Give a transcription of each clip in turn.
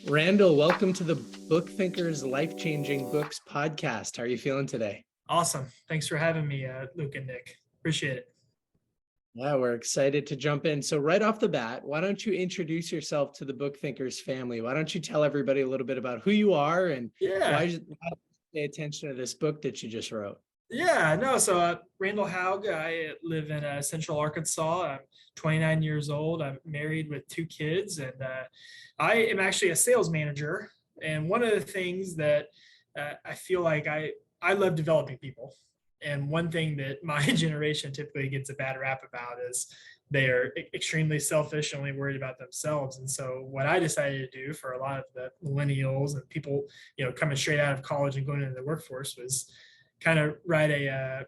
Randall, welcome to the Book Thinkers Life-Changing Books podcast. How are you feeling today? Awesome. Thanks for having me, Luke and Nick. Appreciate it. Yeah, we're excited to jump in. So right off the bat, why don't you introduce yourself to the Book Thinkers family? Why don't you tell everybody a little bit about who you are and why you pay attention to this book that you just wrote? So Randall Haug, I live in Central Arkansas. I'm 29 years old. I'm married with two kids, and I am actually a sales manager. And one of the things that I feel like I love developing people. And one thing that my generation typically gets a bad rap about is they are extremely selfish and only worried about themselves. And so what I decided to do for a lot of the millennials and people, coming straight out of college and going into the workforce was kind of write a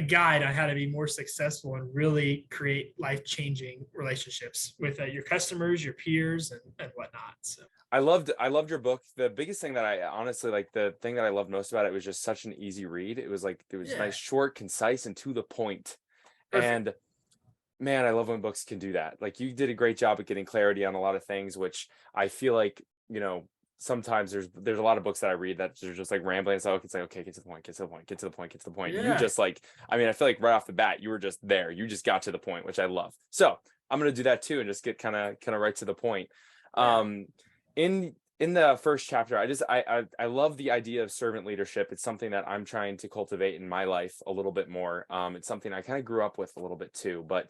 guide on how to be more successful and really create life-changing relationships with your customers, your peers, and whatnot. So I loved your book. The biggest thing that I honestly the thing that I loved most about it was just such an easy read. It was nice, short, concise, and to the point. Perfect. And man, I love when books can do that. Like, you did a great job at getting clarity on a lot of things, which I feel like, sometimes there's a lot of books that I read that are just like rambling. So it's like, okay, get to the point, get to the point, get to the point, get to the point. Yeah. You just I feel like right off the bat, you were just there. You just got to the point, which I love. So I'm going to do that too and just get kind of right to the point. Yeah. In the first chapter, I love the idea of servant leadership. It's something that I'm trying to cultivate in my life a little bit more. It's something I kind of grew up with a little bit too, but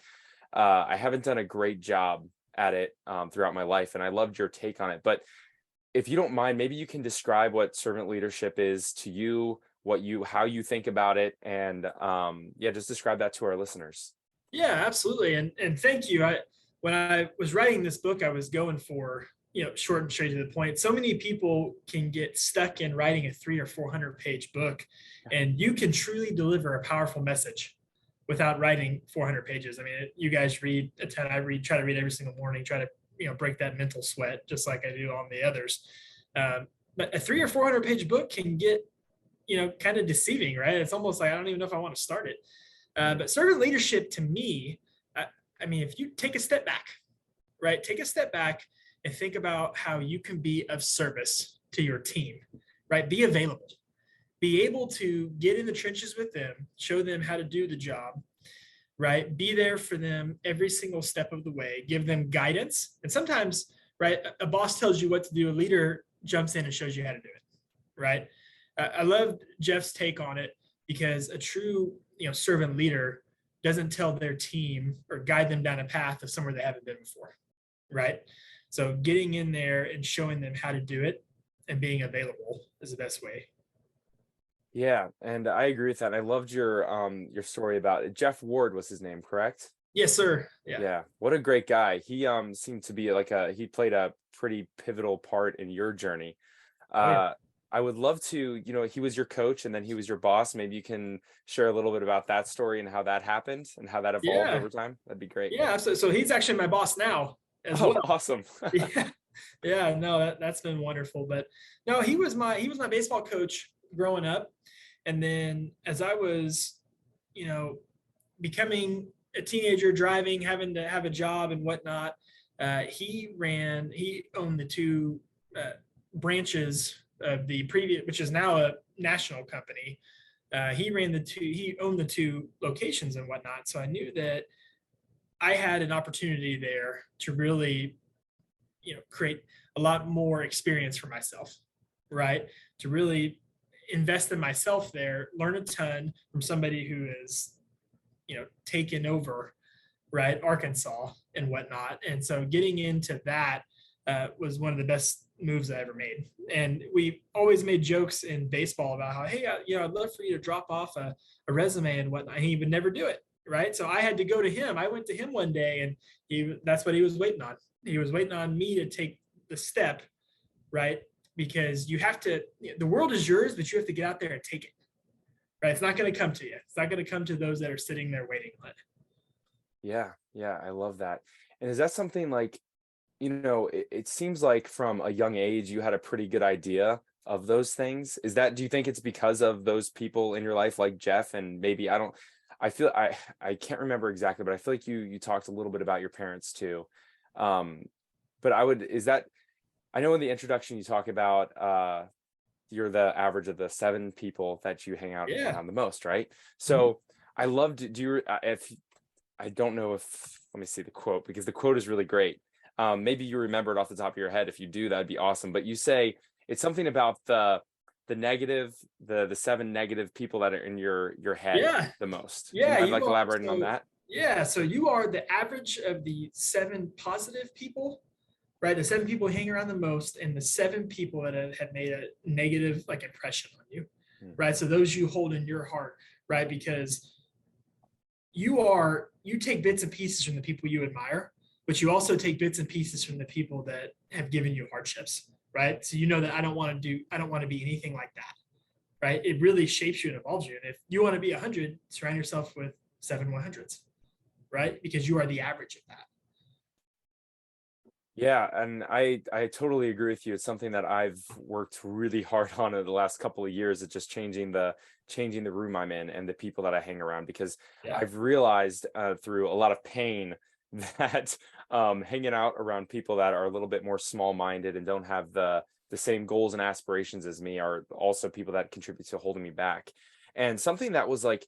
I haven't done a great job at it throughout my life. And I loved your take on it. But if you don't mind, maybe you can describe what servant leadership is to you, how you think about it, and just describe that to our listeners. Yeah, absolutely. And thank you. When I was writing this book, I was going for, short and straight to the point. So many people can get stuck in writing a 300 or 400 page book, and you can truly deliver a powerful message without writing 400 pages. I mean, you guys read a ton. Try to read every single morning, try to break that mental sweat just like I do on the others. But a 300 or 400 page book can get, kind of deceiving, right? It's almost like, I don't even know if I want to start it. But servant leadership to me, if you take a step back, right? Take a step back and think about how you can be of service to your team, right? Be available, be able to get in the trenches with them, show them how to do the job, right? Be there for them every single step of the way, give them guidance. And sometimes, right, a boss tells you what to do, a leader jumps in and shows you how to do it, right? I love Jeff's take on it, because a true, servant leader doesn't tell their team or guide them down a path of somewhere they haven't been before, right? So getting in there and showing them how to do it and being available is the best way. Yeah, and I agree with that. I loved your story about it. Jeff Ward was his name, correct? Yes, sir. Yeah. What a great guy. He seemed to be he played a pretty pivotal part in your journey. I would love to, he was your coach and then he was your boss. Maybe you can share a little bit about that story and how that happened and how that evolved over time. That'd be great. Yeah. So he's actually my boss now as well. Awesome. Yeah. No, that's been wonderful. But no, he was my baseball coach growing up. And then as I was, becoming a teenager, driving, having to have a job and whatnot, he owned the two branches of the previous, which is now a national company. He owned the two locations and whatnot. So I knew that I had an opportunity there to really, create a lot more experience for myself, right? To really invest in myself there, learn a ton from somebody who is, taken over, right, Arkansas and whatnot. And so getting into that was one of the best moves I ever made. And we always made jokes in baseball about how, hey, I'd love for you to drop off a resume and whatnot. He would never do it, right? So I had to go to him. I went to him one day, and that's what he was waiting on. He was waiting on me to take the step, right? Because you have to, the world is yours, but you have to get out there and take it, right? It's not going to come to you. It's not going to come to those that are sitting there waiting on it. Yeah. I love that. And is that something it seems like from a young age, you had a pretty good idea of those things. Do you think it's because of those people in your life like Jeff? And maybe I can't remember exactly, but I feel like you talked a little bit about your parents too. But I know in the introduction you talk about you're the average of the 7 people that you hang out around the most, right? So I loved, do you, if I don't know if, let me see the quote, because the quote is really great. Maybe you remember it off the top of your head. If you do, that'd be awesome. But you say it's something about the negative, the 7 negative people that are in your head the most. Do you mind like elaborating on that? Yeah, so you are the average of the 7 positive people, right? The 7 people hang around the most, and the 7 people that have made a negative like impression on you, right? So those you hold in your heart, right? Because you take bits and pieces from the people you admire, but you also take bits and pieces from the people that have given you hardships, right? So you know that I don't want to be anything like that, right? It really shapes you and evolves you. And if you want to be 100, surround yourself with 7 100s, right? Because you are the average of that. Yeah, and I totally agree with you. It's something that I've worked really hard on in the last couple of years. It's just changing the room I'm in and the people that I hang around, because I've realized through a lot of pain that hanging out around people that are a little bit more small-minded and don't have the same goals and aspirations as me are also people that contribute to holding me back. And something that was like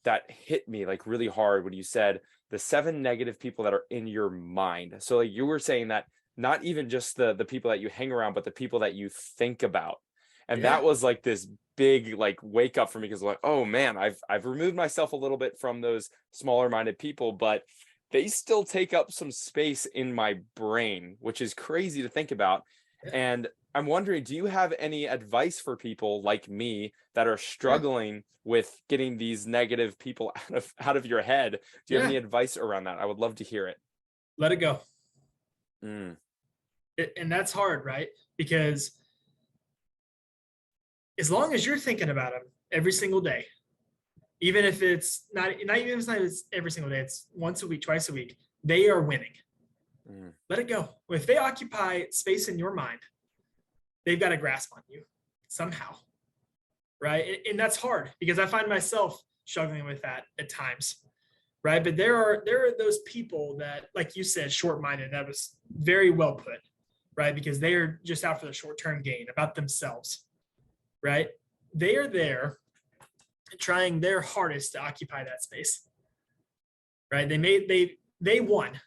that hit me like really hard when you said the 7 negative people that are in your mind. So like you were saying that not even just the people that you hang around, but the people that you think about. And that was like this big like wake up for me, because like, oh man, I've removed myself a little bit from those smaller minded people, but they still take up some space in my brain, which is crazy to think about. And I'm wondering, do you have any advice for people like me that are struggling with getting these negative people out of your head? Do you have any advice around that? I would love to hear it. Let it go. And that's hard, right? Because as long as you're thinking about them every single day, even if it's not even if it's not every single day, it's once a week, twice a week, they are winning. Let it go. If they occupy space in your mind, they've got a grasp on you somehow, right? And that's hard, because I find myself struggling with that at times, right? But there are those people that, like you said, short-minded. That was very well put, right? Because they are just out for the short-term gain, about themselves, right? They are there trying their hardest to occupy that space, right? They won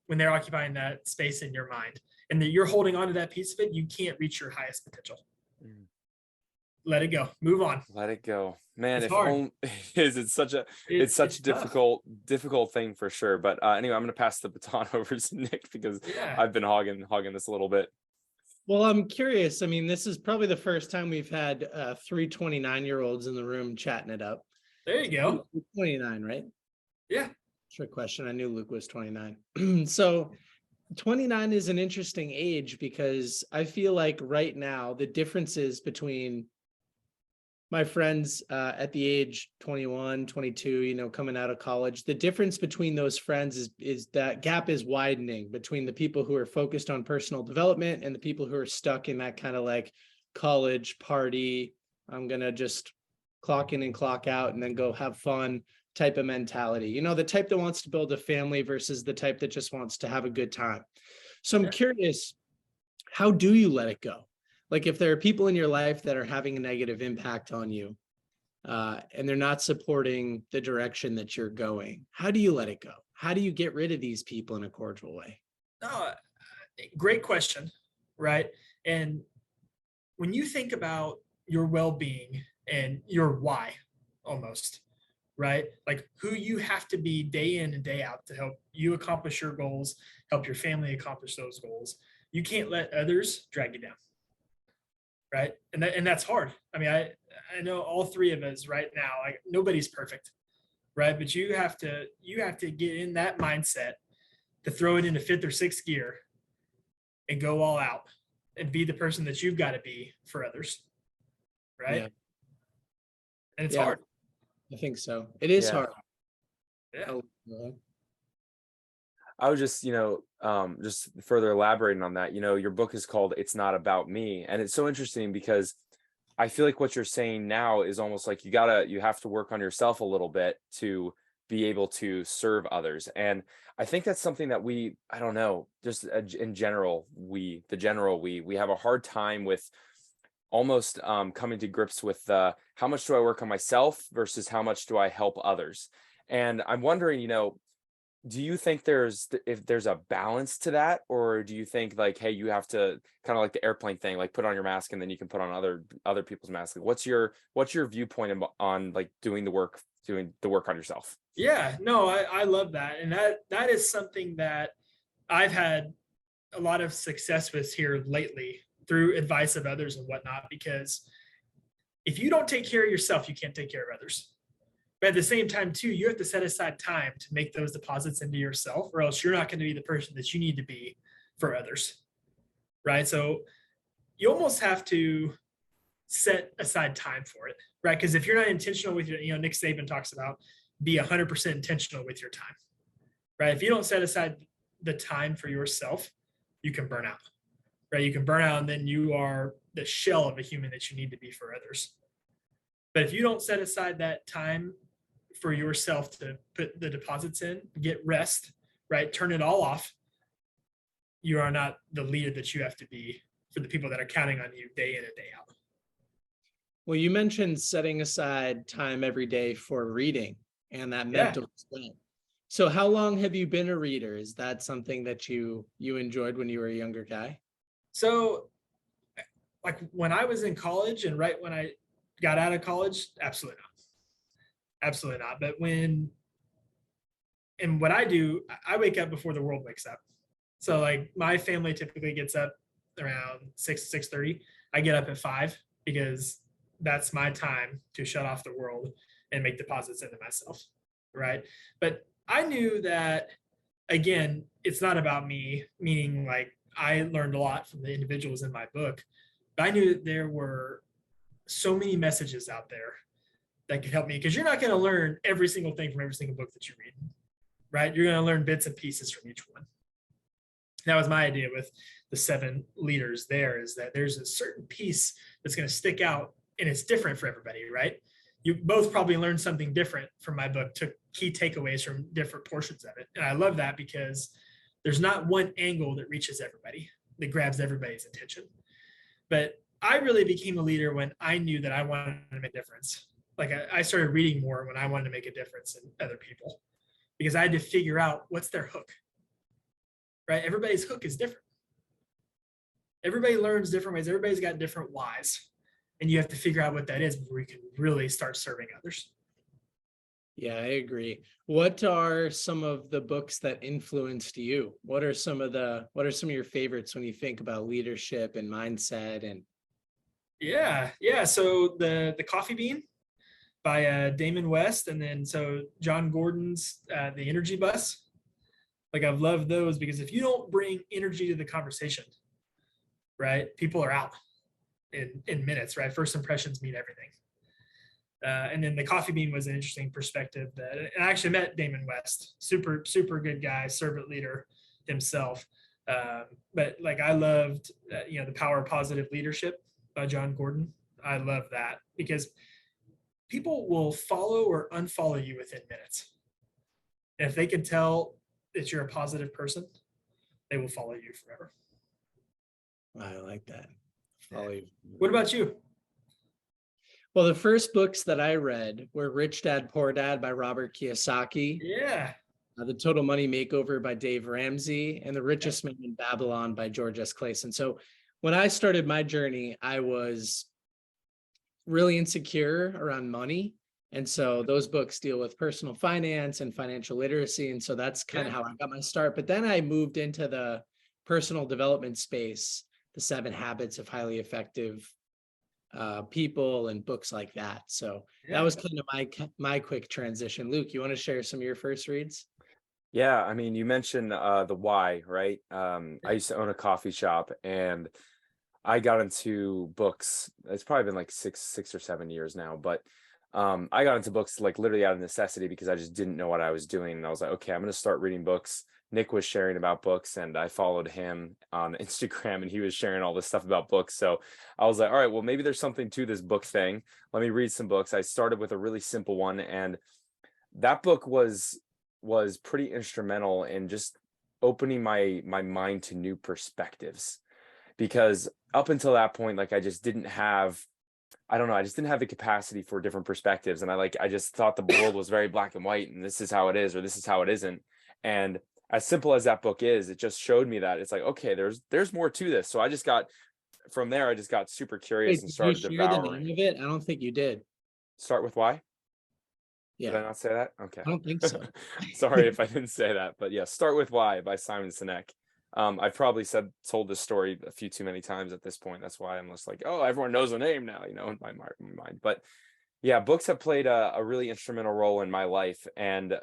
when they're occupying that space in your mind, and that you're holding on to that piece of it. You can't reach your highest potential. Let it go. Move on. Let it go, man. It's hard. Only it's such a difficult thing for sure. But anyway, I'm going to pass the baton over to Nick, because I've been hogging this a little bit. Well, I'm curious. I mean, this is probably the first time we've had 3 29-year-olds in the room chatting it up. There you go. 29, right? Yeah. Trick question. I knew Luke was 29. So 29 is an interesting age, because I feel like right now the differences between my friends at the age 21, 22, coming out of college, the difference between those friends is that gap is widening between the people who are focused on personal development and the people who are stuck in that kind of like college party, I'm going to just clock in and clock out and then go have fun type of mentality. The type that wants to build a family versus the type that just wants to have a good time. So I'm curious, how do you let it go? Like, if there are people in your life that are having a negative impact on you and they're not supporting the direction that you're going, how do you let it go? How do you get rid of these people in a cordial way? Great question, right? And when you think about your well-being and your why, almost, right? Like who you have to be day in and day out to help you accomplish your goals, help your family accomplish those goals. You can't let others drag you down. Right. And that's hard. I mean, I know all 3 of us right now, like nobody's perfect. Right. But you have to get in that mindset to throw it into 5th or 6th gear and go all out and be the person that you've got to be for others. Right. Yeah. And it's hard. I think so. It is hard. Yeah. I was just, just further elaborating on that, your book is called It's Not About Me. And it's so interesting, because I feel like what you're saying now is almost like you have to work on yourself a little bit to be able to serve others. And I think that's something that I don't know, just in general, we have a hard time with almost coming to grips with how much do I work on myself versus how much do I help others. And I'm wondering, do you think if there's a balance to that, or do you think like, hey, you have to kind of like the airplane thing, like put on your mask and then you can put on other people's masks? Like, what's your viewpoint on like doing the work on yourself? Yeah, no, I love that. And that is something that I've had a lot of success with here lately through advice of others and whatnot, because if you don't take care of yourself, you can't take care of others. But at the same time, too, you have to set aside time to make those deposits into yourself, or else you're not going to be the person that you need to be for others, right? So you almost have to set aside time for it, right? Because if you're not intentional with your, Nick Saban talks about be 100% intentional with your time, right? If you don't set aside the time for yourself, you can burn out, right? You can burn out, and then you are the shell of a human that you need to be for others. But if you don't set aside that time for yourself to put the deposits in, get rest, right? Turn it all off. You are not the leader that you have to be for the people that are counting on you day in and day out. Well, you mentioned setting aside time every day for reading and that mental strength. So how long have you been a reader? Is that something that you enjoyed when you were a younger guy? So like when I was in college and right when I got out of college, absolutely not. Absolutely not. But what I do, I wake up before the world wakes up. So like my family typically gets up around 6:30. I get up at 5 because that's my time to shut off the world and make deposits into myself, right? But I knew that, again, it's not about me, meaning like I learned a lot from the individuals in my book, but I knew that there were so many messages out there that could help me, because you're not going to learn every single thing from every single book that you read, right? You're going to learn bits and pieces from each one. That was my idea with the 7 leaders there, is that there's a certain piece that's going to stick out and it's different for everybody, right? You both probably learned something different from my book, took key takeaways from different portions of it. And I love that because there's not one angle that reaches everybody, that grabs everybody's attention. But I really became a leader when I knew that I wanted to make a difference. Like I started reading more when I wanted to make a difference in other people, because I had to figure out what's their hook, right? Everybody's hook is different. Everybody learns different ways. Everybody's got different whys. And you have to figure out what that is before you can really start serving others. Yeah, I agree. What are some of the books that influenced you? What are some of your favorites when you think about leadership and mindset? And yeah. So the Coffee Bean by Damon West, and then so John Gordon's The Energy Bus. Like I've loved those because if you don't bring energy to the conversation, right, people are out in minutes, right? First impressions mean everything. And then the Coffee Bean was an interesting perspective. And I actually met Damon West, super good guy, servant leader himself. But like I loved, The Power of Positive Leadership by John Gordon. I love that because people will follow or unfollow you within minutes. And if they can tell that you're a positive person, they will follow you forever. I like that. Follow you. What about you? Well, the first books that I read were Rich Dad, Poor Dad by Robert Kiyosaki. Yeah. The Total Money Makeover by Dave Ramsey, and The Richest Man in Babylon by George S. Clason. So when I started my journey, I was really insecure around money. And so those books deal with personal finance and financial literacy. And so that's kind of how I got my start. But then I moved into the personal development space, The 7 Habits of Highly Effective People, and books like that. So that was kind of my quick transition. Luke, you want to share some of your first reads? Yeah, I mean, you mentioned the why, right? I used to own a coffee shop, and I got into books. It's probably been like six or 7 years now, but I got into books like literally out of necessity because I just didn't know what I was doing. And I was like, okay, I'm going to start reading books. Nick was sharing about books, and I followed him on Instagram, and he was sharing all this stuff about books. So I was like, all right, well, maybe there's something to this book thing. Let me read some books. I started with a really simple one, and that book was pretty instrumental in just opening my mind to new perspectives, because up until that point, like I just didn't have, I don't know, I just didn't have the capacity for different perspectives. And I just thought the world was very black and white and this is how it is, or this is how it isn't. And as simple as that book is, it just showed me that it's like, okay, there's more to this. So I just got, from there, I just got super curious and started did you share devouring. the name of it? I don't think you did. Start with why? Yeah. Did I not say that? Okay. I don't think so. Sorry if I didn't say that, but yeah, Start With Why by Simon Sinek. I've probably told this story a few too many times at this point. That's why I'm just like, oh, everyone knows the name now, you know, in my mind. But yeah, books have played a really instrumental role in my life. And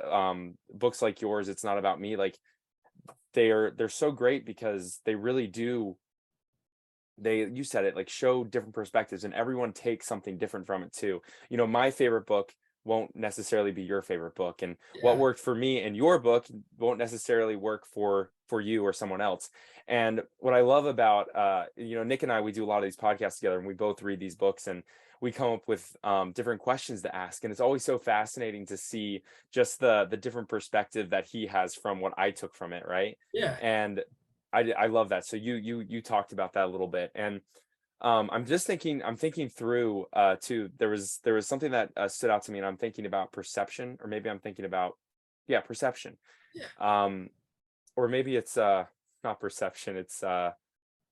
books like yours, It's Not About Me, like they're so great because they really do, you said it, like show different perspectives, and everyone takes something different from it too. You know, my favorite book won't necessarily be your favorite book, and what worked for me in your book won't necessarily work for you or someone else. And what I love about you know, Nick and I, we do a lot of these podcasts together, and we both read these books and we come up with different questions to ask, and it's always so fascinating to see just the different perspective that he has from what I took from it, right? And I love that. So you talked about that a little bit, and I'm thinking through too. There was something that stood out to me, and I'm thinking about perception, or maybe I'm thinking about perception. Or maybe it's not perception, it's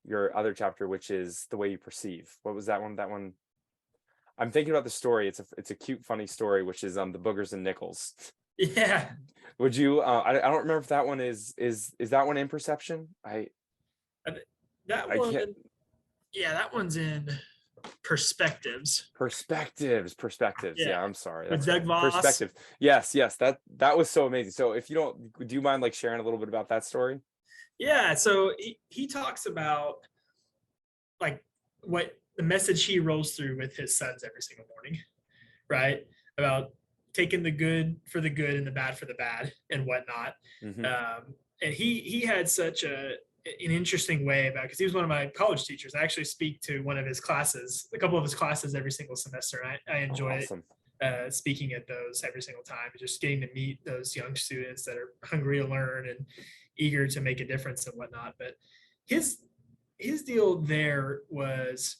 your other chapter, which is the way you perceive. What was that one? I'm thinking about the story. It's a cute, funny story, which is the boogers and nickels. Yeah. Would you I don't remember if that one is that one in perception? That one's in perspectives. Perspectives. Yeah, I'm sorry. With Doug Voss. Perspectives. Yes. That was so amazing. So if you do you mind like sharing a little bit about that story? Yeah. So he talks about like what the message he rolls through with his sons every single morning, right? About taking the good for the good and the bad for the bad and whatnot. Mm-hmm. And he had such an interesting way about, because he was one of my college teachers. I actually speak to one of his classes, a couple of his classes every single semester. I enjoy speaking at those every single time, just getting to meet those young students that are hungry to learn and eager to make a difference and whatnot. But his deal there was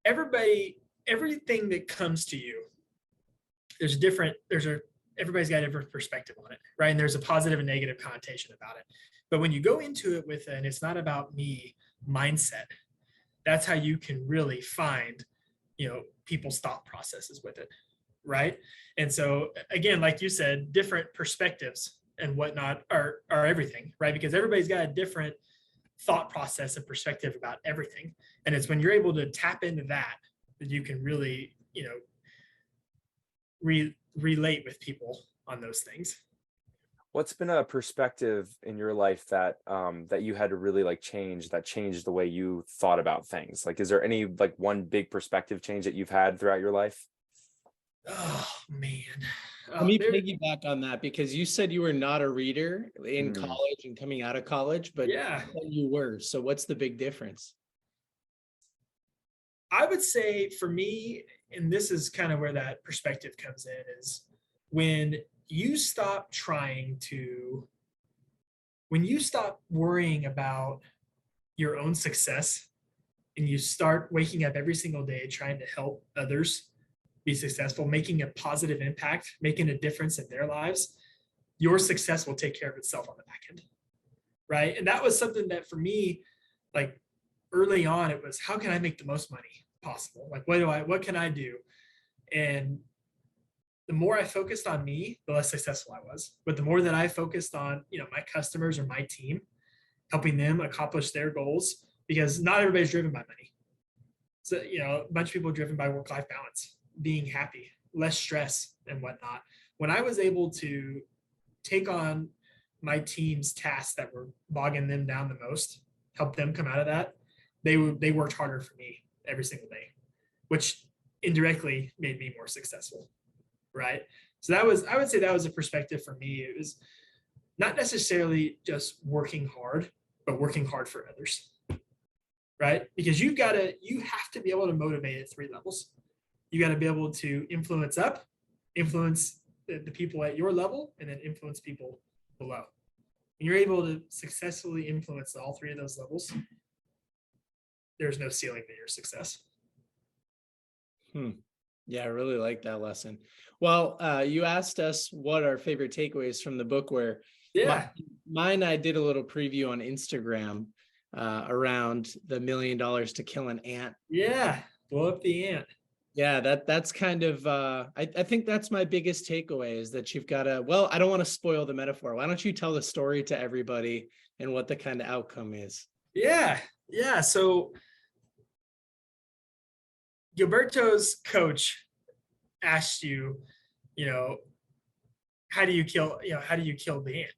everything that comes to you, everybody's got a different perspective on it, right? And there's a positive and negative connotation about it. But when you go into it with an "it's not about me" mindset, that's how you can really find, you know, people's thought processes with it, right? And so again, like you said, different perspectives and whatnot are everything, right? Because everybody's got a different thought process and perspective about everything. And it's when you're able to tap into that you can really, you know, relate with people on those things. What's been a perspective in your life that that you had to really like change, that changed the way you thought about things? Like, is there any like one big perspective change that you've had throughout your life? Oh man. Let me piggyback on that, because you said you were not a reader in college and coming out of college, but you were. So what's the big difference? I would say for me, and this is kind of where that perspective comes in, is when you stop worrying about your own success and you start waking up every single day trying to help others be successful, making a positive impact, making a difference in their lives, your success will take care of itself on the back end, right? And that was something that for me, like early on, it was, how can I make the most money possible? Like, what can I do? And the more I focused on me, the less successful I was. But the more that I focused on, you know, my customers or my team, helping them accomplish their goals, because not everybody's driven by money. So, you know, a bunch of people are driven by work-life balance, being happy, less stress and whatnot. When I was able to take on my team's tasks that were bogging them down the most, help them come out of that, they worked harder for me every single day, which indirectly made me more successful, right? So I would say that was a perspective for me. It was not necessarily just working hard, but working hard for others, right? Because you have to be able to motivate at 3 levels. You got to be able to influence up, influence the people at your level and then influence people below. When you're able to successfully influence all three of those levels, there's no ceiling to your success. Yeah, I really like that lesson. Well, you asked us what our favorite takeaways from the book were. Yeah. Mine, I did a little preview on Instagram around the $1 million to kill an ant. Yeah, blow up the ant. Yeah, that's kind of I think that's my biggest takeaway is that you've got to, well, I don't want to spoil the metaphor. Why don't you tell the story to everybody and what the kind of outcome is? Yeah. So Gilberto's coach asked you, how do you kill the ant?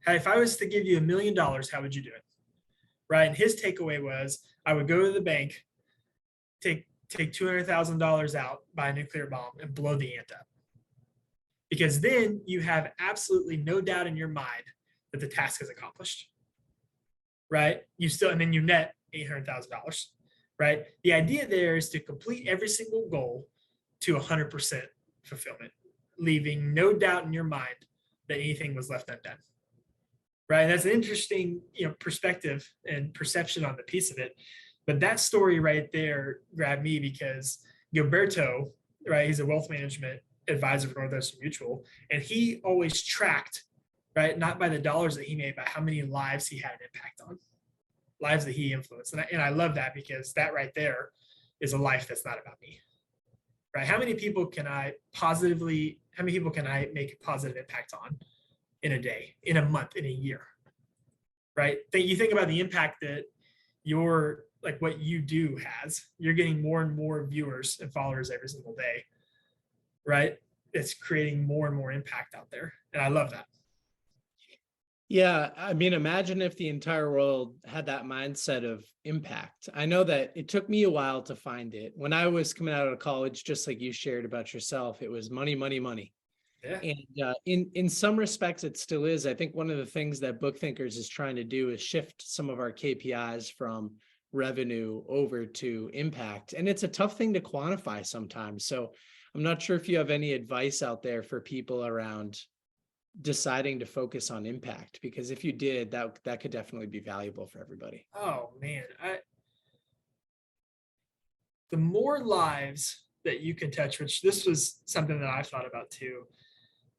If I was to give you $1 million, how would you do it? Right. And his takeaway was, I would go to the bank, take $200,000 out, buy a nuclear bomb, and blow the ant up. Because then you have absolutely no doubt in your mind that the task is accomplished. Right. And then you net $800,000. Right. The idea there is to complete every single goal to 100% fulfillment, leaving no doubt in your mind that anything was left undone. Right. That's an interesting, perspective and perception on the piece of it. But that story right there grabbed me because Gilberto, right, he's a wealth management advisor for Northwestern Mutual, and he always tracked, right, not by the dollars that he made, but how many lives he had an impact on, lives that he influenced. And I love that, because that right there is a life that's not about me, right? How many people can I make a positive impact on in a day, in a month, in a year, right? You think about the impact that what you do has. You're getting more and more viewers and followers every single day, right? It's creating more and more impact out there. And I love that. Yeah. I mean, imagine if the entire world had that mindset of impact. I know that it took me a while to find it. When I was coming out of college, just like you shared about yourself, it was money, money, money. Yeah. And in some respects, it still is. I think one of the things that Book Thinkers is trying to do is shift some of our KPIs from revenue over to impact. And it's a tough thing to quantify sometimes. So I'm not sure if you have any advice out there for people around deciding to focus on impact, because if you did, that could definitely be valuable for everybody. Oh man, the more lives that you can touch, which this was something that I thought about too.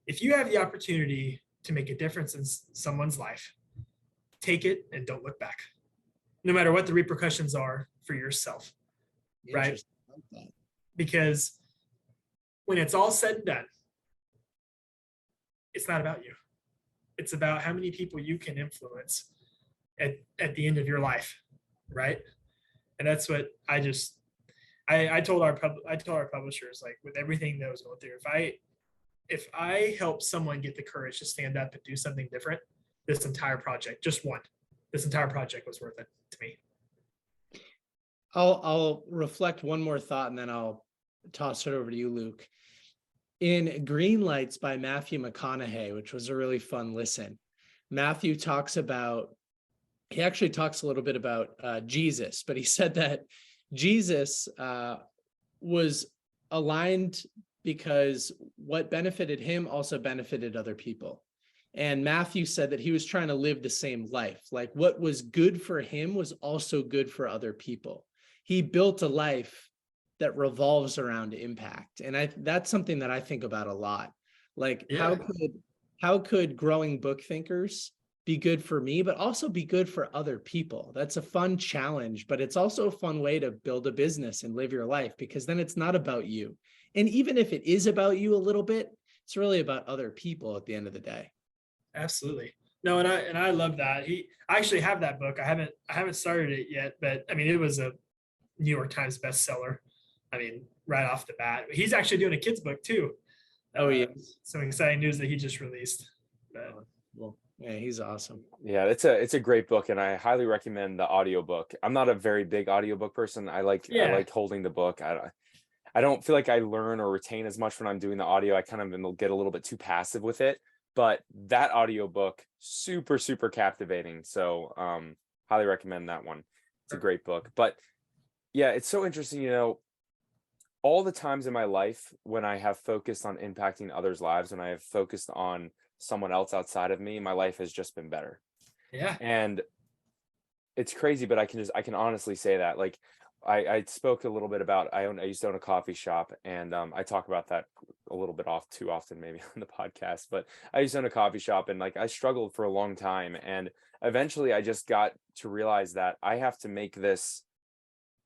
If you have the opportunity to make a difference in someone's life, take it and don't look back, no matter what the repercussions are for yourself, right? Because when it's all said and done, it's not about you. It's about how many people you can influence at the end of your life, right? And that's what I told our publishers, like, with everything that was going through, if I help someone get the courage to stand up and do something different, this entire project was worth it to me. I'll reflect one more thought and then I'll toss it over to you, Luke. In Green Lights by Matthew McConaughey, which was a really fun listen, Matthew actually talks a little bit about Jesus, but he said that Jesus was aligned because what benefited him also benefited other people. And Matthew said that he was trying to live the same life. Like, what was good for him was also good for other people. He built a life that revolves around impact. And that's something that I think about a lot. Like, yeah. how could growing Book Thinkers be good for me, but also be good for other people? That's a fun challenge, but it's also a fun way to build a business and live your life, because then it's not about you. And even if it is about you a little bit, it's really about other people at the end of the day. Absolutely. No, and I love that. I actually have that book. I haven't started it yet, but I mean, it was a New York Times bestseller. I mean, right off the bat. He's actually doing a kid's book too. Oh yeah. Some exciting news that he just released. Well, yeah, he's awesome. Yeah, it's a great book, and I highly recommend the audiobook. I'm not a very big audiobook person. I like holding the book. I don't feel like I learn or retain as much when I'm doing the audio. I kind of get a little bit too passive with it. But that audiobook, super, super captivating. So highly recommend that one. It's a great book. But yeah, it's so interesting, all the times in my life when I have focused on impacting others' lives, when I have focused on someone else outside of me, my life has just been better. Yeah. And it's crazy, but I can honestly say that. Like, I spoke a little bit about, I used to own a coffee shop, and I talk about that a little bit too often maybe on the podcast, but I used to own a coffee shop, and like I struggled for a long time, and eventually I just got to realize that I have to make this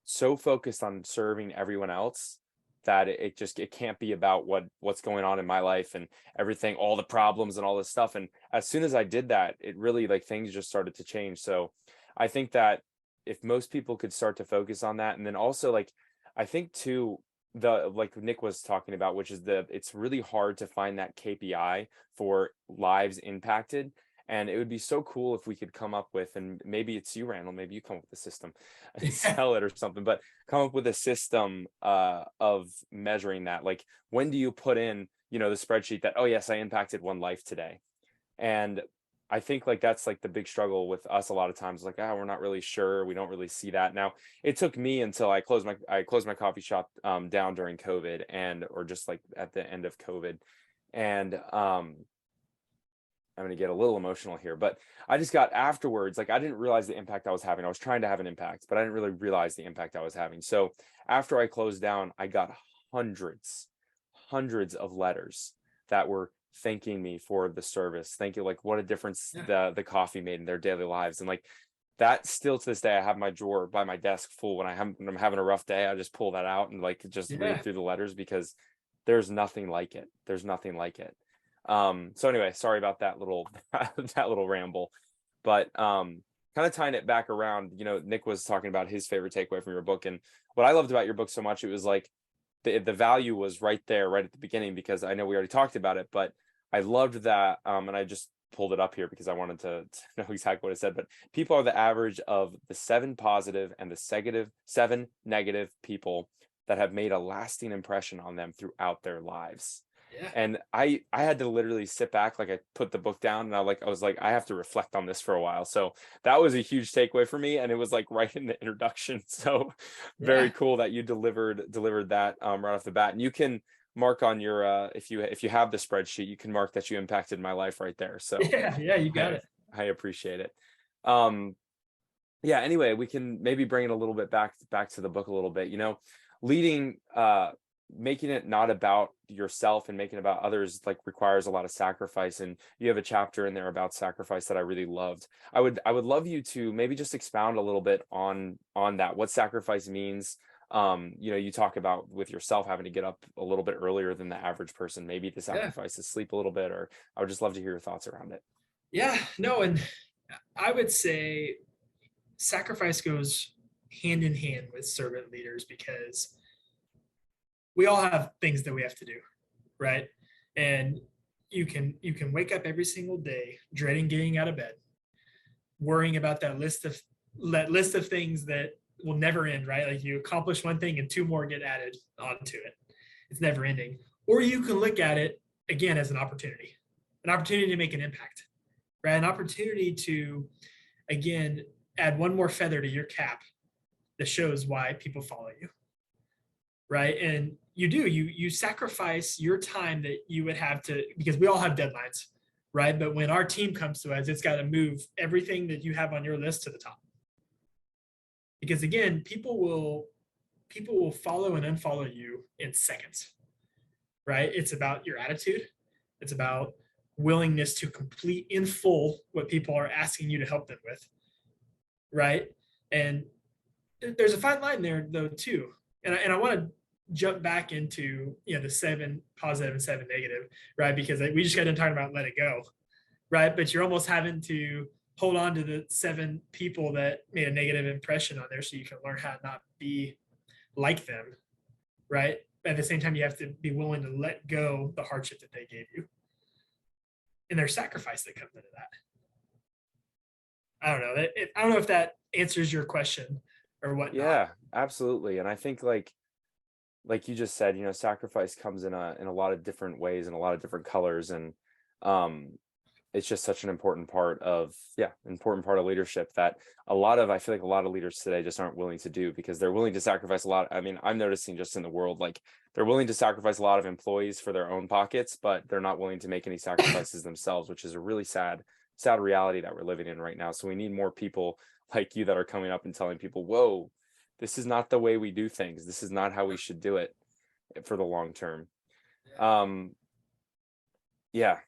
so focused on serving everyone else that it can't be about what's going on in my life and everything, all the problems and all this stuff. And as soon as I did that, it really, like, things just started to change. So I think that if most people could start to focus on that, and then also, like, I think too, the, like Nick was talking about, which is it's really hard to find that KPI for lives impacted. And it would be so cool if we could come up with, and maybe it's you, Randall, maybe you come up with a system and sell it or something, but come up with a system of measuring that. Like, when do you put in, the spreadsheet that, oh yes, I impacted one life today? And I think, like, that's like the big struggle with us a lot of times, like, we're not really sure. We don't really see that. Now, it took me until I closed my coffee shop down during COVID, or just like at the end of COVID. And I'm going to get a little emotional here, but I just got afterwards, like, I didn't realize the impact I was having. I was trying to have an impact, but I didn't really realize the impact I was having. So after I closed down, I got hundreds of letters that were thanking me for the service. Thank you. Like, what a difference the coffee made in their daily lives. And like, that still to this day, I have my drawer by my desk full. When I'm having a rough day, I just pull that out and like just read through the letters, because there's nothing like it. There's nothing like it. So anyway, sorry about that little that little ramble, but kind of tying it back around, Nick was talking about his favorite takeaway from your book, and what I loved about your book so much, it was like the value was right there, right at the beginning, because I know we already talked about it, but I loved that, and I just pulled it up here because I wanted to know exactly what it said. But people are the average of the 7 positive and the 7 negative people that have made a lasting impression on them throughout their lives. Yeah. And I had to literally sit back, like I put the book down, and I was like, I have to reflect on this for a while. So that was a huge takeaway for me, and it was like right in the introduction. So very cool that you delivered that right off the bat. And you can mark on your if you have the spreadsheet, you can mark that you impacted my life right there. So yeah, you got it. I appreciate it. Anyway, we can maybe bring it a little bit back to the book a little bit. Leading making it not about yourself and making it about others, like, requires a lot of sacrifice, and you have a chapter in there about sacrifice that I really loved. I would love you to maybe just expound a little bit on that, what sacrifice means. You talk about with yourself having to get up a little bit earlier than the average person. Maybe the sacrifice is sleep a little bit, or I would just love to hear your thoughts around it. No, and I would say sacrifice goes hand in hand with servant leaders, because we all have things that we have to do, right? And you can wake up every single day dreading getting out of bed, worrying about that list of things that will never end, right? Like, you accomplish one thing and 2 more get added onto it. It's never ending. Or you can look at it again as an opportunity to make an impact, right? An opportunity to, again, add one more feather to your cap that shows why people follow you, right? And you sacrifice your time that you would have to, because we all have deadlines, right? But when our team comes to us, it's got to move everything that you have on your list to the top, because again, people will follow and unfollow you in seconds, right? It's about your attitude. It's about willingness to complete in full what people are asking you to help them with, right? And there's a fine line there, though, too. And I want to jump back into the 7 positive and 7 negative, right? Because we just got done talking about let it go, right? But you're almost having to hold on to the 7 people that made a negative impression on there, so you can learn how to not be like them, right? But at the same time, you have to be willing to let go the hardship that they gave you, and there's sacrifice that comes into that. I don't know. I don't know if that answers your question or what. Yeah, absolutely. And I think, like you just said, sacrifice comes in a lot of different ways and a lot of different colors. And it's just such an important part of leadership that I feel like a lot of leaders today just aren't willing to do, because they're willing to sacrifice a lot. I mean, I'm noticing just in the world, like they're willing to sacrifice a lot of employees for their own pockets, but they're not willing to make any sacrifices themselves, which is a really sad reality that we're living in right now. So we need more people like you that are coming up and telling people, whoa, this is not the way we do things. This is not how we should do it for the long term. Yeah.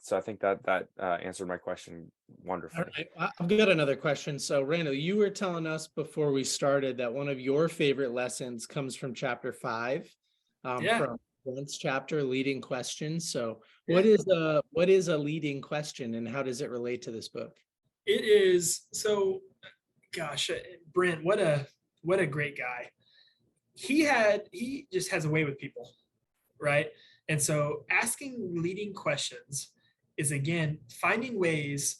So I think that answered my question wonderfully. All right. I've got another question. So Randall, you were telling us before we started that one of your favorite lessons comes from chapter 5, from Brent's chapter, leading questions. So what is a leading question, and how does it relate to this book? It is, so gosh, Brent, what a great guy. He just has a way with people, right? And so asking leading questions is, again, finding ways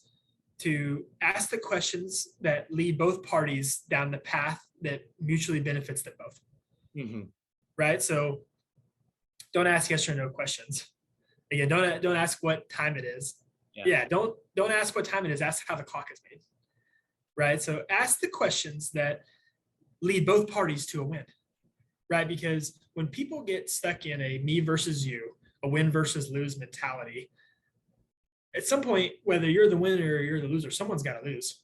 to ask the questions that lead both parties down the path that mutually benefits them both. Mm-hmm. Right? So don't ask yes or no questions. Again, don't ask what time it is. Yeah, don't ask what time it is. Ask how the clock is made. Right? So ask the questions that lead both parties to a win. Right? Because when people get stuck in a me versus you, a win versus lose mentality, at some point, whether you're the winner or you're the loser, someone's got to lose.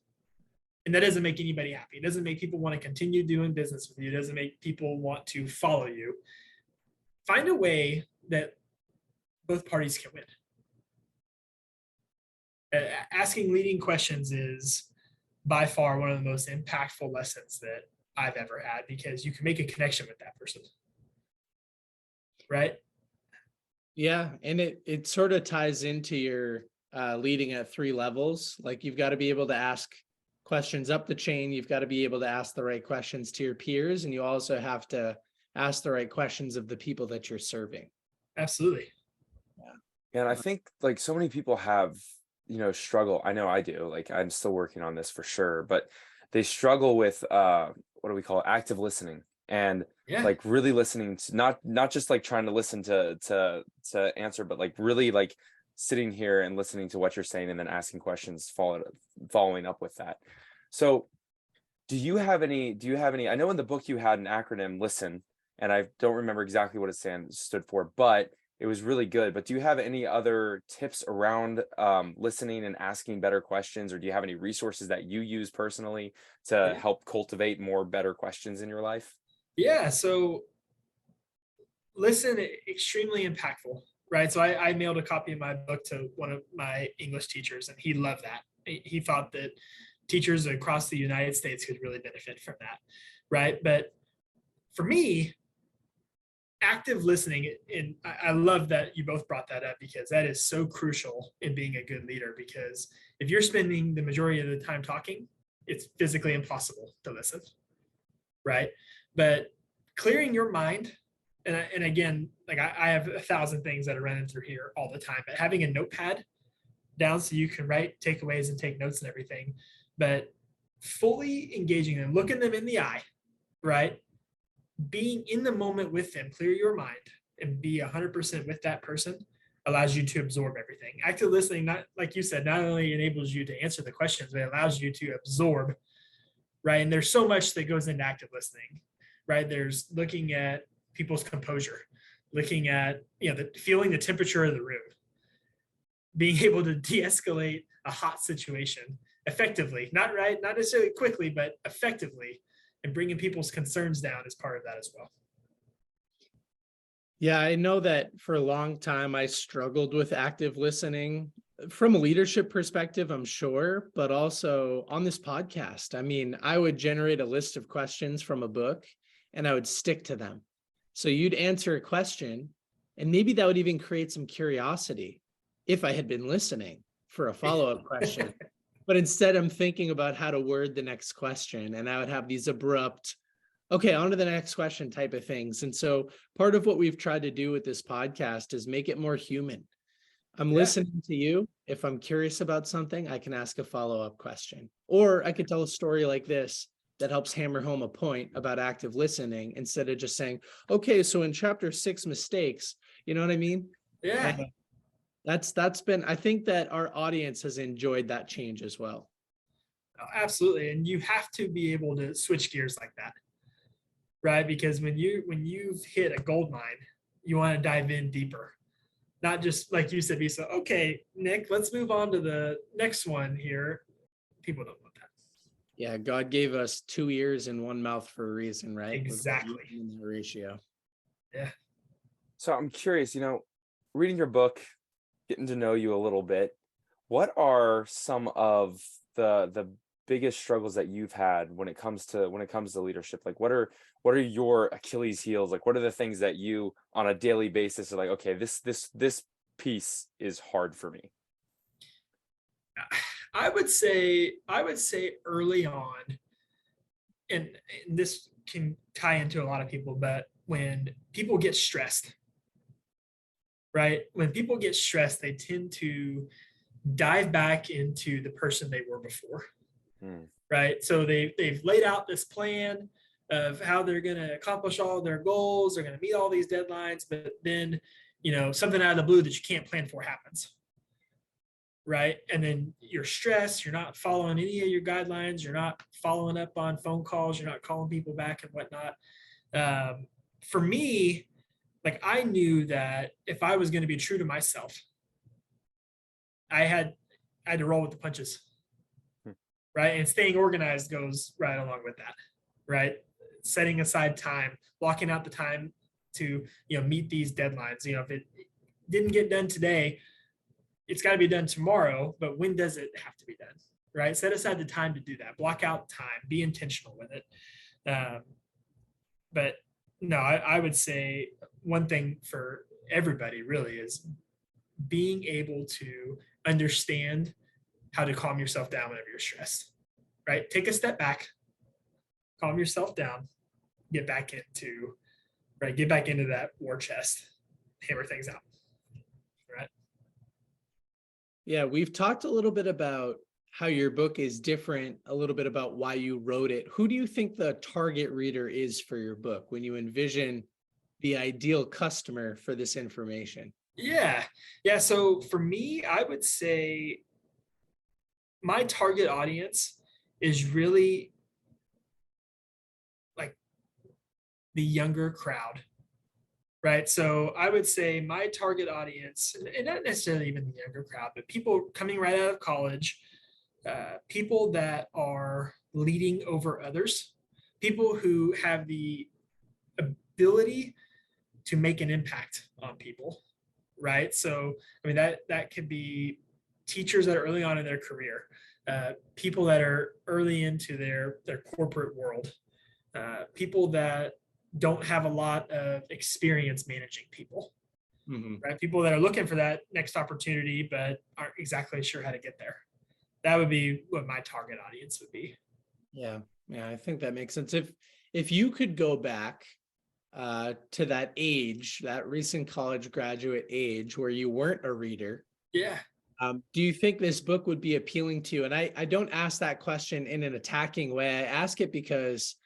And that doesn't make anybody happy. It doesn't make people want to continue doing business with you. It doesn't make people want to follow you. Find a way that both parties can win. Asking leading questions is by far one of the most impactful lessons that I've ever had, because you can make a connection with that person. Right? Yeah. And it sort of ties into your leading at 3 levels. Like, you've got to be able to ask questions up the chain. You've got to be able to ask the right questions to your peers. And you also have to ask the right questions of the people that you're serving. Absolutely. Yeah. And I think like so many people have, struggle. I know I do. Like, I'm still working on this for sure, but they struggle with what do we call it? Active listening. And like really listening to not just like trying to listen to answer, but like really like sitting here and listening to what you're saying and then asking questions, following up with that. So do you have any, I know in the book you had an acronym, LISTEN, and I don't remember exactly what it stood for, but it was really good. But do you have any other tips around listening and asking better questions, or do you have any resources that you use personally to help cultivate more better questions in your life? Yeah, so listen, extremely impactful, right? So I mailed a copy of my book to one of my English teachers, and he loved that. He thought that teachers across the United States could really benefit from that, right? But for me, active listening, and I love that you both brought that up, because that is so crucial in being a good leader. Because if you're spending the majority of the time talking, it's physically impossible to listen, right? But clearing your mind, and again, like I have 1,000 things that are running through here all the time, but having a notepad down so you can write takeaways and take notes and everything, but fully engaging them, looking them in the eye, right? Being in the moment with them, clear your mind and be 100% with that person allows you to absorb everything. Active listening, not like you said, not only enables you to answer the questions, but it allows you to absorb, right? And there's so much that goes into active listening, right? There's looking at people's composure, looking at, feeling the temperature of the room, being able to de-escalate a hot situation effectively, not necessarily quickly, but effectively, and bringing people's concerns down is part of that as well. Yeah, I know that for a long time I struggled with active listening from a leadership perspective, I'm sure, but also on this podcast. I mean, I would generate a list of questions from a book and I would stick to them. So you'd answer a question, and maybe that would even create some curiosity if I had been listening for a follow-up question. But instead, I'm thinking about how to word the next question, and I would have these abrupt, okay, on to the next question type of things. And so part of what we've tried to do with this podcast is make it more human. I'm listening to you. If I'm curious about something, I can ask a follow-up question, or I could tell a story like this that helps hammer home a point about active listening instead of just saying, okay, so in chapter 6 mistakes, you know what I mean? Yeah. That's been, I think that our audience has enjoyed that change as well. Absolutely. And you have to be able to switch gears like that, right? Because when you've hit a gold mine, you want to dive in deeper. Not just like you said, Visa, okay, Nick, let's move on to the next one here. People don't want that. Yeah, God gave us 2 ears and 1 mouth for a reason, right? Exactly. In that ratio. Yeah. So I'm curious, reading your book, getting to know you a little bit, what are some of the biggest struggles that you've had when it comes to leadership? Like what are your Achilles heels? Like what are the things that you on a daily basis are like, okay, this piece is hard for me? I would say early on, and this can tie into a lot of people, but when people get stressed, right? When people get stressed, they tend to dive back into the person they were before. Right? So they've laid out this plan of how they're going to accomplish all their goals. They're going to meet all these deadlines, but then, something out of the blue that you can't plan for happens. Right? And then you're stressed. You're not following any of your guidelines. You're not following up on phone calls. You're not calling people back and whatnot. For me, like I knew that if I was going to be true to myself, I had to roll with the punches. Right. And staying organized goes right along with that. Right. Setting aside time, blocking out the time to, meet these deadlines. If it didn't get done today, it's got to be done tomorrow. But when does it have to be done? Right. Set aside the time to do that. Block out time. Be intentional with it. But no, I would say one thing for everybody really is being able to understand how to calm yourself down whenever you're stressed, right? Take a step back, calm yourself down, get back into that war chest, hammer things out, right? Yeah, we've talked a little bit about how your book is different, a little bit about why you wrote it. Who do you think the target reader is for your book when you envision the ideal customer for this information? Yeah. So for me, I would say my target audience is really like the younger crowd, right? So I would say my target audience, and not necessarily even the younger crowd, but people coming right out of college, people that are leading over others, people who have the ability to make an impact on people, right? So I mean that could be teachers that are early on in their career, people that are early into their corporate world, people that don't have a lot of experience managing people, right? People that are looking for that next opportunity but aren't exactly sure how to get there. That would be what my target audience would be. Yeah, I think that makes sense. If you could go back to that age, that recent college graduate age where you weren't a reader, do you think this book would be appealing to you? And I don't ask that question in an attacking way. I ask it because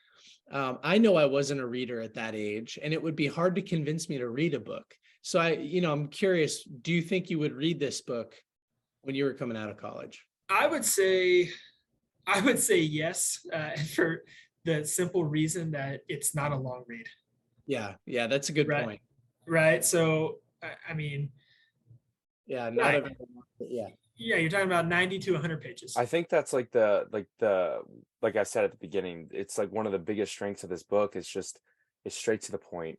I know I wasn't a reader at that age, and it would be hard to convince me to read a book. So I'm curious, do you think you would read this book when you were coming out of college? I would say yes, for the simple reason that it's not a long read. Yeah, that's a good point. Right. So I mean, yeah, you're talking about 90 to 100 pages. I think that's like like I said at the beginning, it's like one of the biggest strengths of this book is just it's straight to the point.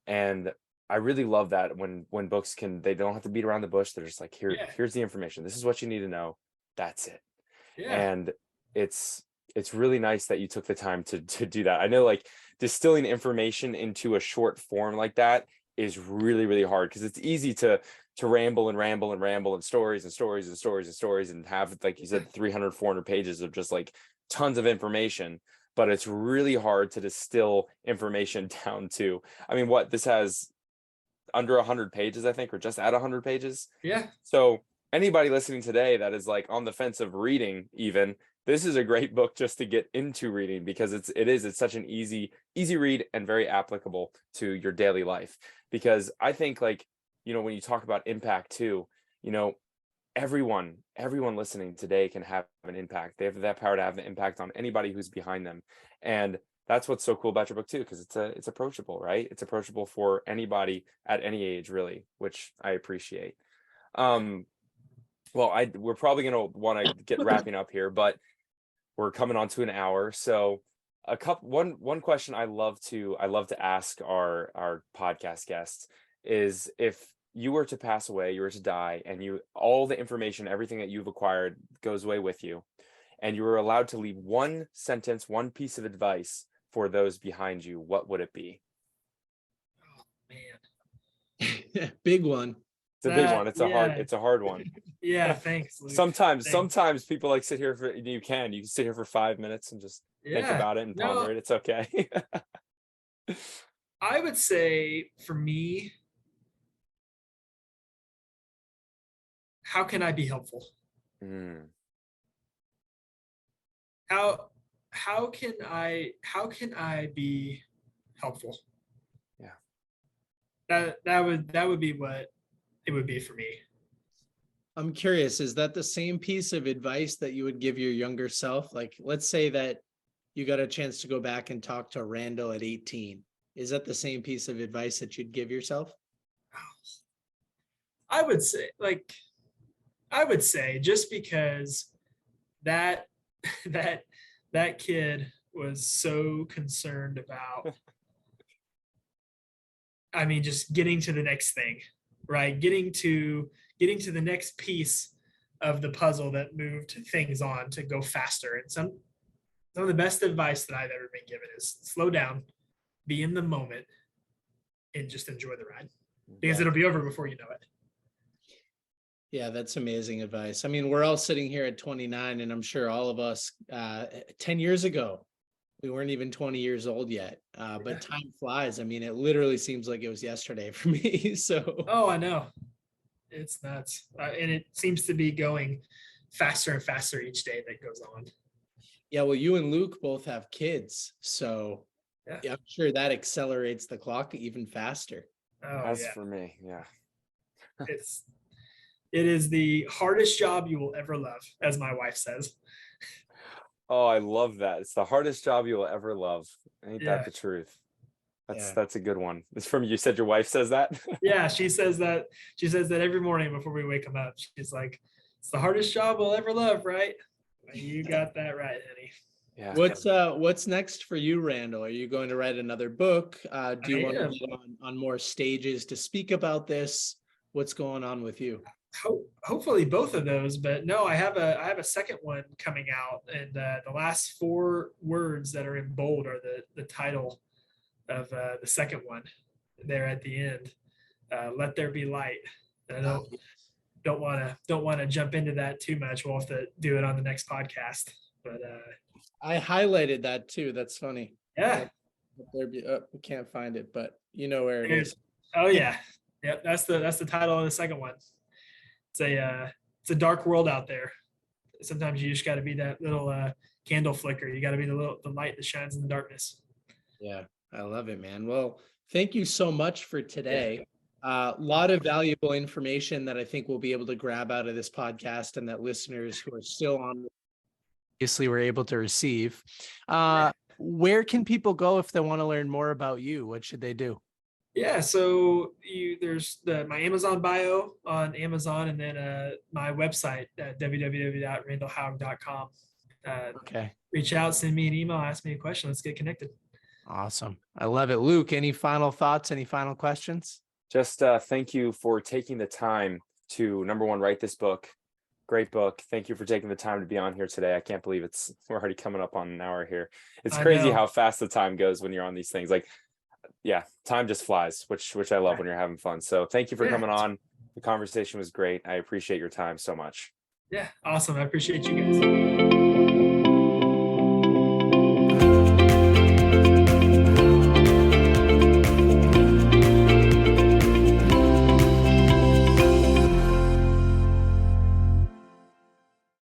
And I really love that when books they don't have to beat around the bush. They're just like, here's the information. This is what you need to know. That's it. And it's really nice that you took the time to do that. I know like distilling information into a short form like that is really, really hard because it's easy to ramble and stories and have, like you said, 300, 400 pages of just like tons of information. But it's really hard to distill information down to, I mean, this has under 100 pages, I think, or just at 100 pages. Yeah. So anybody listening today that is like on the fence of reading, even, this is a great book just to get into reading because it's such an easy read and very applicable to your daily life. Because I think, like, when you talk about impact too, everyone listening today can have an impact. They have that power to have an impact on anybody who's behind them. And that's what's so cool about your book too, because it's approachable, right? It's approachable for anybody at any age, really, which I appreciate. Well, we're probably going to want to get wrapping up here, but we're coming on to an hour. So one question I love to ask our podcast guests is, if you were to pass away, you were to die, and all the information, everything that you've acquired goes away with you, and you were allowed to leave one sentence, one piece of advice for those behind you, what would it be? Oh man. Big one. It's a big one. It's a hard one. Yeah, thanks, Luke. Sometimes people like sit here you can sit here for 5 minutes and just think about it and ponder it. It's okay. I would say for me, how can I be helpful? How can I be helpful? Yeah. That would be what it would be for me. I'm curious, is that the same piece of advice that you would give your younger self? Like, let's say that you got a chance to go back and talk to Randall at 18. Is that the same piece of advice that you'd give yourself? I would say just because that kid was so concerned about, just getting to the next thing, right? Getting to the next piece of the puzzle that moved things on to go faster. And some of the best advice that I've ever been given is slow down, be in the moment, and just enjoy the ride, because it'll be over before you know it. Yeah, that's amazing advice. We're all sitting here at 29, and I'm sure all of us 10 years ago, we weren't even 20 years old yet. But time flies. It literally seems like it was yesterday for me. So. Oh, I know. It's nuts. And it seems to be going faster and faster each day that goes on. Yeah, well, you and Luke both have kids. So yeah, I'm sure that accelerates the clock even faster. For me, yeah. It is the hardest job you will ever love, as my wife says. Oh, I love that. It's the hardest job you will ever love. Ain't that the truth? That's a good one. It's from you. Said your wife says that? Yeah, she says that. She says that every morning before we wake them up. She's like, it's the hardest job we'll ever love, right? You got that right, honey. Yeah. What's next for you, Randall? Are you going to write another book? Do you want to get on more stages to speak about this? What's going on with you? Hopefully both of those, but no, I have a second one coming out, and the last 4 words that are in bold are the title of the second one there at the end. Let there be light. And I don't want to jump into that too much. We'll have to do it on the next podcast. But I highlighted that too. That's funny. Yeah. We can't find it, but you know where it is. Oh yeah. Yep. That's the title of the second one. It's a dark world out there. Sometimes you just got to be that little candle flicker. You got to be the light that shines in the darkness. Yeah, I love it, man. Well, thank you so much for today. A lot of valuable information that I think we'll be able to grab out of this podcast, and that listeners who are still on obviously were able to receive. Where can people go if they want to learn more about you? What should they do? Yeah, so there's my Amazon bio on Amazon, and then my website at www.randallhaug.com. Okay. Reach out, send me an email, ask me a question. Let's get connected. Awesome. I love it. Luke, any final thoughts? Any final questions? Just thank you for taking the time to, number one, write this book. Great book. Thank you for taking the time to be on here today. I can't believe we're already coming up on an hour here. It's crazy how fast the time goes when you're on these things. Time just flies, which I love when you're having fun. So thank you for coming on. The conversation was great. I appreciate your time so much. Yeah, awesome. I appreciate you guys.